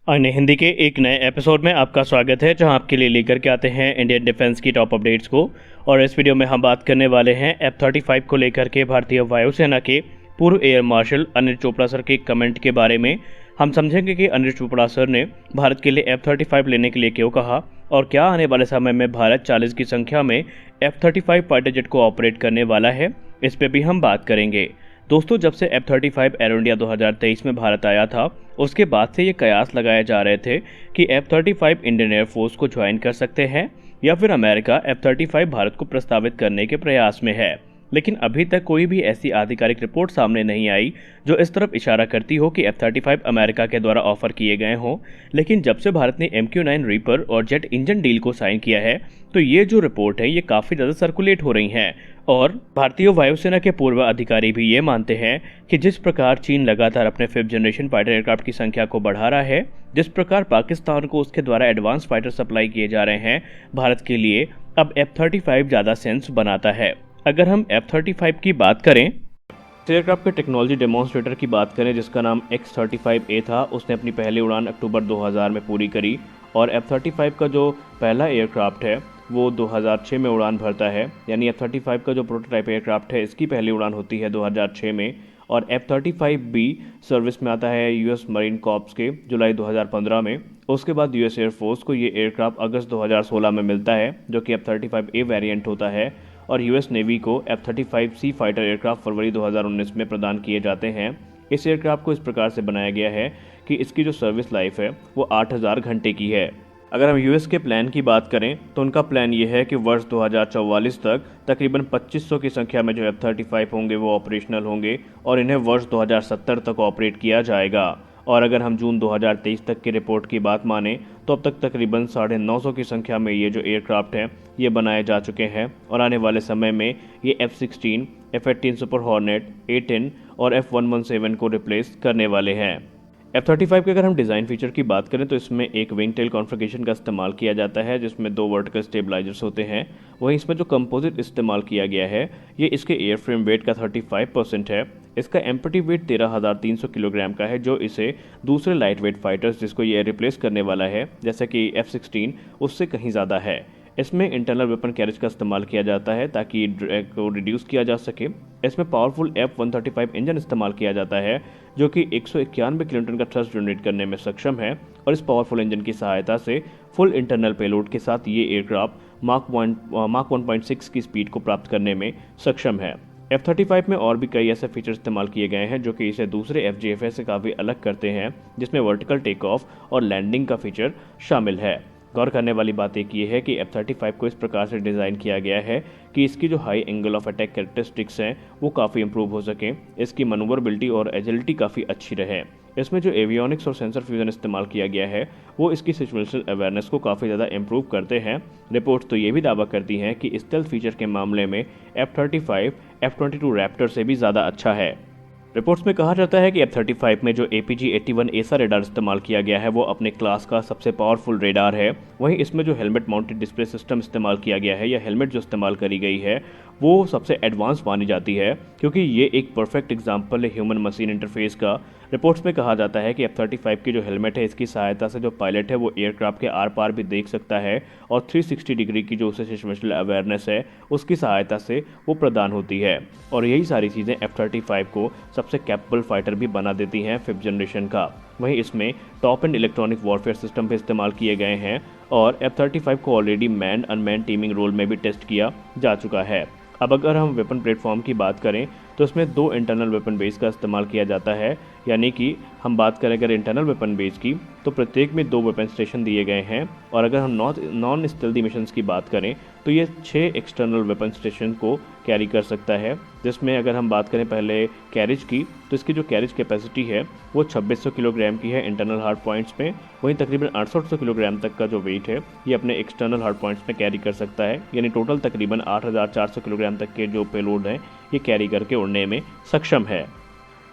अन्य हिंदी के एक नए एपिसोड में आपका स्वागत है, जहां आपके लिए लेकर के आते हैं इंडियन डिफेंस की टॉप अपडेट्स को। और इस वीडियो में हम बात करने वाले हैं F-35 को लेकर के भारतीय वायुसेना के पूर्व air marshal Anil Chopra sir के कमेंट के बारे में। हम समझेंगे कि अनिल चोपड़ा सर ने भारत के लिए F-35 लेने के लिए क्यों कहा और क्या आने वाले समय में भारत 40 की संख्या में F-35 फाइटर जेट को ऑपरेट करने वाला है, इस पर भी हम बात करेंगे। दोस्तों, जब से F-35 एरो इंडिया 2023 में भारत आया था, उसके बाद से ये कयास लगाए जा रहे थे कि F-35 इंडियन एयरफोर्स को ज्वाइन कर सकते हैं या फिर अमेरिका F-35 भारत को प्रस्तावित करने के प्रयास में है। लेकिन अभी तक कोई भी ऐसी आधिकारिक रिपोर्ट सामने नहीं आई जो इस तरफ इशारा करती हो कि F-35 अमेरिका के द्वारा ऑफर किए गए हों। लेकिन जब से भारत ने MQ-9 रीपर और जेट इंजन डील को साइन किया है, तो ये जो रिपोर्ट है ये काफ़ी ज़्यादा सर्कुलेट हो रही हैं। और भारतीय वायुसेना के पूर्व अधिकारी भी ये मानते हैं कि जिस प्रकार चीन लगातार अपने 5th जनरेशन फाइटर एयरक्राफ्ट की संख्या को बढ़ा रहा है, जिस प्रकार पाकिस्तान को उसके द्वारा एडवांस फाइटर सप्लाई किए जा रहे हैं, भारत के लिए अब F-35 ज़्यादा सेंस बनाता है। अगर हम F-35 की बात करें, एयरक्राफ्ट के टेक्नोलॉजी डेमोन्स्ट्रेटर की बात करें जिसका नाम X-35A था, उसने अपनी पहली उड़ान अक्टूबर 2000 में पूरी करी। और F-35 का जो पहला एयरक्राफ्ट है वो 2006 में उड़ान भरता है, यानी F-35 का जो प्रोटोटाइप एयरक्राफ्ट है इसकी पहली उड़ान होती है 2006 में। और F-35B सर्विस में आता है यूएस मरीन कॉर्प्स के जुलाई 2015 में। उसके बाद यूएस एयरफोर्स को ये एयरक्राफ्ट अगस्त 2016 में मिलता है, जो कि F-35A वेरिएंट होता है। और यूएस नेवी को F-35C फाइटर एयरक्राफ्ट फरवरी 2019 में प्रदान किए जाते हैं। इस एयरक्राफ्ट को इस प्रकार से बनाया गया है कि इसकी जो सर्विस लाइफ है वो 8000 घंटे की है। अगर हम यूएस के प्लान की बात करें तो उनका प्लान ये है कि वर्ष 2044 तक तकरीबन 2500 की संख्या में जो F-35 होंगे वो ऑपरेशनल होंगे और इन्हें वर्ष 2070 तक ऑपरेट किया जाएगा। और अगर हम जून 2023 तक की रिपोर्ट की बात माने तो अब तक तकरीबन 950 की संख्या में ये जो एयरक्राफ्ट हैं ये बनाए जा चुके हैं। और आने वाले समय में ये F-16, F-18 super hornet, A-10 और F-117 को रिप्लेस करने वाले हैं। F-35 के अगर हम डिज़ाइन फीचर की बात करें तो इसमें एक विंग टेल कॉन्फ़िगरेशन का इस्तेमाल किया जाता है जिसमें 2 वर्टिकल स्टेबलाइजर्स होते हैं। वहीं इसमें जो कंपोजिट इस्तेमाल किया गया है ये इसके एयरफ्रेम वेट का 35% है। इसका एम्पटी वेट 13,300 किलोग्राम का है, जो इसे दूसरे लाइट वेट फाइटर्स जिसको ये रिप्लेस करने वाला है जैसे कि F-16 उससे कहीं ज़्यादा है। इसमें इंटरनल वेपन कैरेज का इस्तेमाल किया जाता है ताकि ड्रैग को रिड्यूस किया जा सके। इसमें पावरफुल F-135 इंजन इस्तेमाल किया जाता है जो कि 191 किलोन्यूटन का थ्रस्ट जनरेट करने में सक्षम है। और इस पावरफुल इंजन की सहायता से फुल इंटरनल पेलोड के साथ ये एयरक्राफ्ट माक 1.6 की स्पीड को प्राप्त करने में सक्षम है। F-35 में और भी कई ऐसे फीचर इस्तेमाल किए गए हैं जो कि इसे दूसरे FJFA से काफ़ी अलग करते हैं, जिसमें वर्टिकल टेक ऑफ और लैंडिंग का फीचर शामिल है। गौर करने वाली बात एक ये है कि F-35 को इस प्रकार से डिज़ाइन किया गया है कि इसकी जो high angle of attack characteristics हैं वो काफ़ी इंप्रूव हो सकें, इसकी मनूवरबिलिटी और एजिलिटी काफ़ी अच्छी रहे। इसमें जो एवियोनिक्स और सेंसर फ्यूजन इस्तेमाल किया गया है वो इसकी सिचुएशनल अवेयरनेस को काफ़ी ज़्यादा इंप्रूव करते हैं। रिपोर्ट्स तो ये भी दावा करती हैं कि स्टेल्थ फीचर के मामले में F-35 F-22 रैप्टर से भी ज़्यादा अच्छा है। रिपोर्ट्स में कहा जाता है कि F-35 में जो APG-81 एसा रेडार इस्तेमाल किया गया है वो अपने क्लास का सबसे पावरफुल रेडार है। वहीं इसमें जो हेलमेट माउंटेड डिस्प्ले सिस्टम इस्तेमाल किया गया है या हेलमेट जो इस्तेमाल करी गई है वो सबसे एडवांस मानी जाती है, क्योंकि ये एक परफेक्ट एग्जाम्पल है ह्यूमन मशीन इंटरफेस का। रिपोर्ट्स में कहा जाता है कि F-35 की जो हेलमेट है इसकी सहायता से जो पायलट है वो एयरक्राफ्ट के आर पार भी देख सकता है और 360 डिग्री की जो उसे सिचुएशनल अवेयरनेस है उसकी सहायता से वो प्रदान होती है। और यही सारी चीज़ें F-35 को सबसे कैपेबल फाइटर भी बना देती हैं 5th जनरेशन का। वहीं इसमें top and electronic warfare system भी इस्तेमाल किए गए हैं और F-35 को already man unman teaming role में भी टेस्ट किया जा चुका है। अब अगर हम वेपन प्लेटफॉर्म की बात करें तो इसमें 2 इंटरनल वेपन बेस का इस्तेमाल किया जाता है, यानी कि हम बात करें अगर इंटरनल वेपन बेस की तो प्रत्येक में 2 वेपन स्टेशन दिए गए हैं। और अगर हम नॉन स्टेल्दी मिशंस की बात करें तो ये 6 एक्सटर्नल वेपन स्टेशन को कैरी कर सकता है, जिसमें अगर हम बात करें पहले कैरेज की तो इसकी जो कैरेज कैपेसिटी है वो 2600 किलोग्राम की है इंटरनल हार्ड पॉइंट्स में। वहीं तकरीबन 6800 किलोग्राम तक का जो वेट है ये अपने एक्सटर्नल हार्ड पॉइंट्स में कैरी कर सकता है, यानी टोटल तकरीबन 8400 किलोग्राम तक के जो पेलोड हैं ये कैरी करके उड़ने में सक्षम है।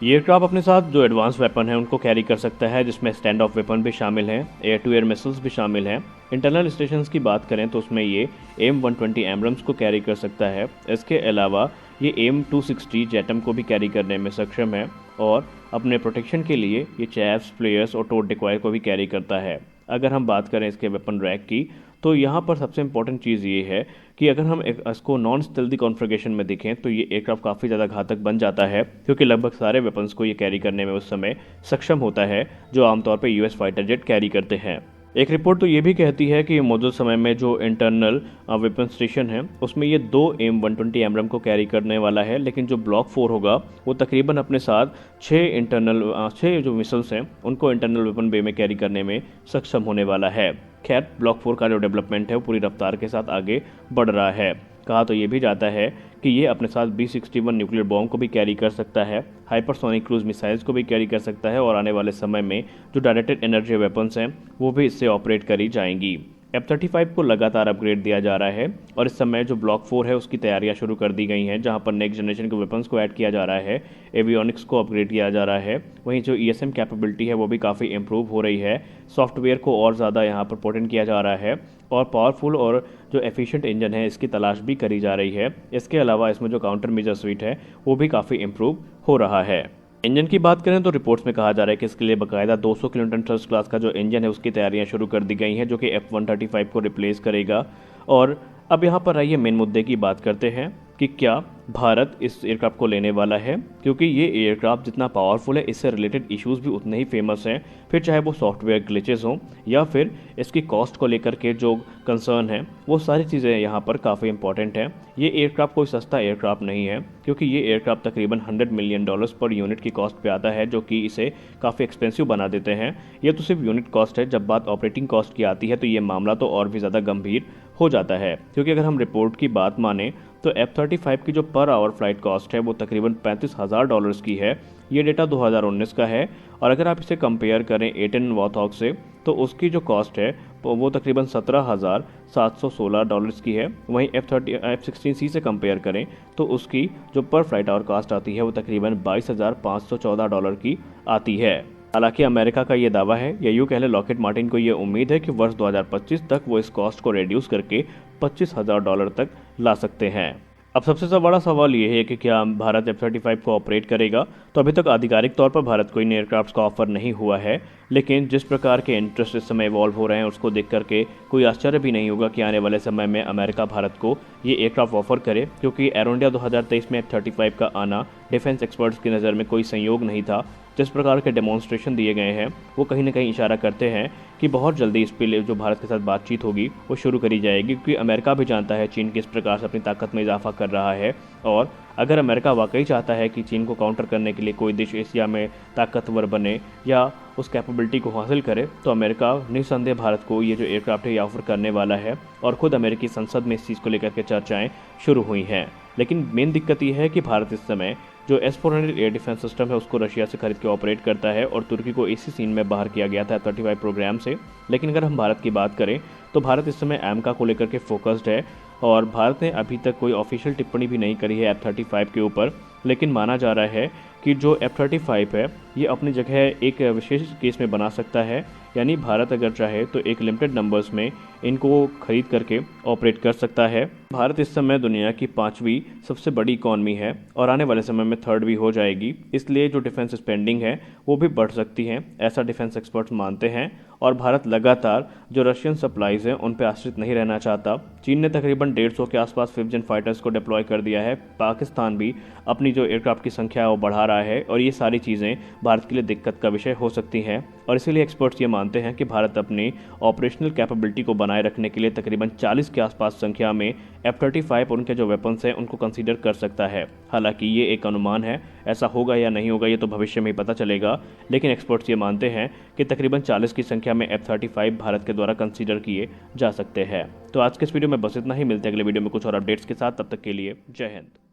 ये एयरक्राफ्ट अपने साथ जो एडवांस वेपन है उनको कैरी कर सकता है, जिसमें स्टैंड ऑफ वेपन भी शामिल हैं, एयर टू एयर मिसाइल्स भी शामिल हैं। इंटरनल स्टेशंस की बात करें तो उसमें ये AIM-120 एब्रम्स को कैरी कर सकता है। इसके अलावा ये AIM-260 JATM को भी कैरी करने में सक्षम है और अपने प्रोटेक्शन के लिए ये चैफ्स, प्लेयर्स और टोट डिकॉय को भी कैरी करता है। अगर हम बात करें इसके वेपन रैक की, तो यहाँ पर सबसे इंपॉर्टेंट चीज़ ये है कि अगर हम इसको नॉन स्टेल्दी कॉन्फ़िगरेशन में देखें तो ये एयरक्राफ्ट काफ़ी ज़्यादा घातक बन जाता है, क्योंकि लगभग सारे वेपन्स को ये कैरी करने में उस समय सक्षम होता है जो आमतौर पर US फाइटर जेट कैरी करते हैं। एक रिपोर्ट तो ये भी कहती है कि मौजूदा समय में जो इंटरनल वेपन स्टेशन है उसमें ये 2 AIM-120 एमरम को कैरी करने वाला है, लेकिन जो ब्लॉक 4 होगा वो तकरीबन अपने साथ 6 जो मिसाइल्स हैं उनको इंटरनल वेपन बे में कैरी करने में सक्षम होने वाला है। खैर, ब्लॉक 4 का जो डेवलपमेंट है वो पूरी रफ्तार के साथ आगे बढ़ रहा है। कहा तो ये भी जाता है कि ये अपने साथ B-61 न्यूक्लियर बॉम्ब को भी कैरी कर सकता है, हाइपरसोनिक क्रूज मिसाइल्स को भी कैरी कर सकता है और आने वाले समय में जो डायरेक्टेड एनर्जी वेपन्स हैं वो भी इससे ऑपरेट करी जाएंगी। F-35 को लगातार अपग्रेड दिया जा रहा है और इस समय जो ब्लॉक 4 है उसकी तैयारियां शुरू कर दी गई हैं, जहां पर नेक्स्ट जनरेशन के वेपन्स को ऐड किया जा रहा है, एवियोनिक्स को अपग्रेड किया जा रहा है। वहीं जो ESM कैपेबिलिटी है वो भी काफ़ी इंप्रूव हो रही है, सॉफ्टवेयर को और ज़्यादा यहाँ पर पोटेंट किया जा रहा है और पावरफुल और जो एफिशिएंट इंजन है इसकी तलाश भी करी जा रही है। इसके अलावा इसमें जो काउंटर मेजर स्वीट है वो भी काफ़ी इंप्रूव हो रहा है। इंजन की बात करें तो रिपोर्ट्स में कहा जा रहा है कि इसके लिए बाकायदा 200 किलोन्यूटन थ्रस्ट क्लास का जो इंजन है उसकी तैयारियां शुरू कर दी गई हैं, जो कि F-135 को रिप्लेस करेगा। और अब यहाँ पर आइए मेन मुद्दे की बात करते हैं कि क्या भारत इस एयरक्राफ्ट को लेने वाला है, क्योंकि ये एयरक्राफ्ट जितना पावरफुल है इससे रिलेटेड इश्यूज भी उतने ही फेमस हैं, फिर चाहे वो सॉफ्टवेयर ग्लिचेस हों या फिर इसकी कॉस्ट को लेकर के जो कंसर्न है, वो सारी चीज़ें यहाँ पर काफ़ी इंपॉर्टेंट हैं। ये एयरक्राफ्ट कोई सस्ता एयरक्राफ्ट नहीं है, क्योंकि ये एयरक्राफ्ट तकरीबन $100 मिलियन पर यूनिट की कॉस्ट पे आता है, जो कि इसे काफ़ी एक्सपेंसिव बना देते हैं। ये तो सिर्फ यूनिट कॉस्ट है, जब बात ऑपरेटिंग कॉस्ट की आती है तो ये मामला तो और भी ज़्यादा गंभीर हो जाता है, क्योंकि अगर हम रिपोर्ट की बात माने तो F-35 की जो पर आवर फ्लाइट कॉस्ट है वो तकरीबन $35,000 की है। ये डेटा 2019 का है और अगर आप इसे कंपेयर करें A-10 वॉरथॉग से तो उसकी जो कॉस्ट है वो तकरीबन $17,716 की है। वहीं F-16C से कंपेयर करें तो उसकी जो पर फ्लाइट आवर कॉस्ट आती है वो तकरीबन $22,514 की आती है। हालांकि अमेरिका का ये दावा है या यूँ कह लें लॉकहीड मार्टिन को ये उम्मीद है कि वर्ष 2025 तक वो इस कॉस्ट को रिड्यूस करके $25,000 तक ला सकते हैं। अब सबसे बड़ा सवाल ये है कि क्या भारत F-35 को ऑपरेट करेगा। तो अभी तक आधिकारिक तौर पर भारत को इन एयरक्राफ्ट का ऑफर नहीं हुआ है, लेकिन जिस प्रकार के इंटरेस्ट इस समय इवॉल्व हो रहे हैं उसको देख करके कोई आश्चर्य भी नहीं होगा कि आने वाले समय में अमेरिका भारत को ये एयरक्राफ्ट ऑफर करे, क्योंकि एरो इंडिया 2023 में F-35 का आना डिफेंस एक्सपर्ट्स की नज़र में कोई संयोग नहीं था। जिस प्रकार के डेमोन्स्ट्रेशन दिए गए हैं वो कहीं ना कहीं इशारा करते हैं कि बहुत जल्दी इस पे जो भारत के साथ बातचीत होगी वो शुरू करी जाएगी, क्योंकि अमेरिका भी जानता है चीन किस प्रकार से अपनी ताकत में इजाफा कर रहा है और अगर अमेरिका वाकई चाहता है कि चीन को काउंटर करने के लिए कोई देश एशिया में ताकतवर बने या उस कैपेबिलिटी को हासिल करे तो अमेरिका निस्संदेह भारत को ये जो एयरक्राफ्ट है ये ऑफर करने वाला है और खुद अमेरिकी संसद में इस चीज़ को लेकर के चर्चाएं शुरू हुई हैं। लेकिन मेन दिक्कत ये है कि भारत इस समय जो S-400 एयर डिफेंस सिस्टम है उसको रशिया से खरीद के ऑपरेट करता है और तुर्की को इसी सीन में बाहर किया गया था F-35 प्रोग्राम से। लेकिन अगर हम भारत की बात करें तो भारत इस समय AMCA को लेकर के फोकस्ड है और भारत ने अभी तक कोई ऑफिशियल टिप्पणी भी नहीं करी है F-35 के ऊपर, लेकिन माना जा रहा है कि जो F-35 है ये अपनी जगह एक विशेष केस में बना सकता है, यानी भारत अगर चाहे तो एक लिमिटेड नंबर्स में इनको खरीद करके ऑपरेट कर सकता है। भारत इस समय दुनिया की 5वीं सबसे बड़ी इकॉनमी है और आने वाले समय में 3rd भी हो जाएगी, इसलिए जो डिफेंस स्पेंडिंग है वो भी बढ़ सकती है, ऐसा डिफेंस एक्सपर्ट्स मानते हैं। और भारत लगातार जो रशियन सप्लाईज हैं उन पर आश्रित नहीं रहना चाहता। चीन ने तकरीबन 150 के आसपास 5th Gen फाइटर्स को डिप्लॉय कर दिया है, पाकिस्तान भी अपनी जो एयरक्राफ्ट की संख्या है वो बढ़ा रहा है और ये सारी चीज़ें भारत के लिए दिक्कत का विषय हो सकती हैं। और इसीलिए एक्सपर्ट्स ये मानते हैं कि भारत अपनी ऑपरेशनल कैपेबिलिटी को बनाए रखने के लिए तकरीबन 40 के आसपास संख्या में F-35 और उनके जो वेपन्स हैं उनको कंसीडर कर सकता है। हालांकि ये एक अनुमान है, ऐसा होगा या नहीं होगा ये तो भविष्य में ही पता चलेगा, लेकिन एक्सपर्ट्स ये मानते हैं कि तकरीबन 40 की संख्या में F-35 भारत के द्वारा कंसीडर किए जा सकते हैं। तो आज के इस वीडियो में बस इतना ही, मिलते हैं अगले वीडियो में कुछ और अपडेट्स के साथ, तब तक के लिए जय हिंद।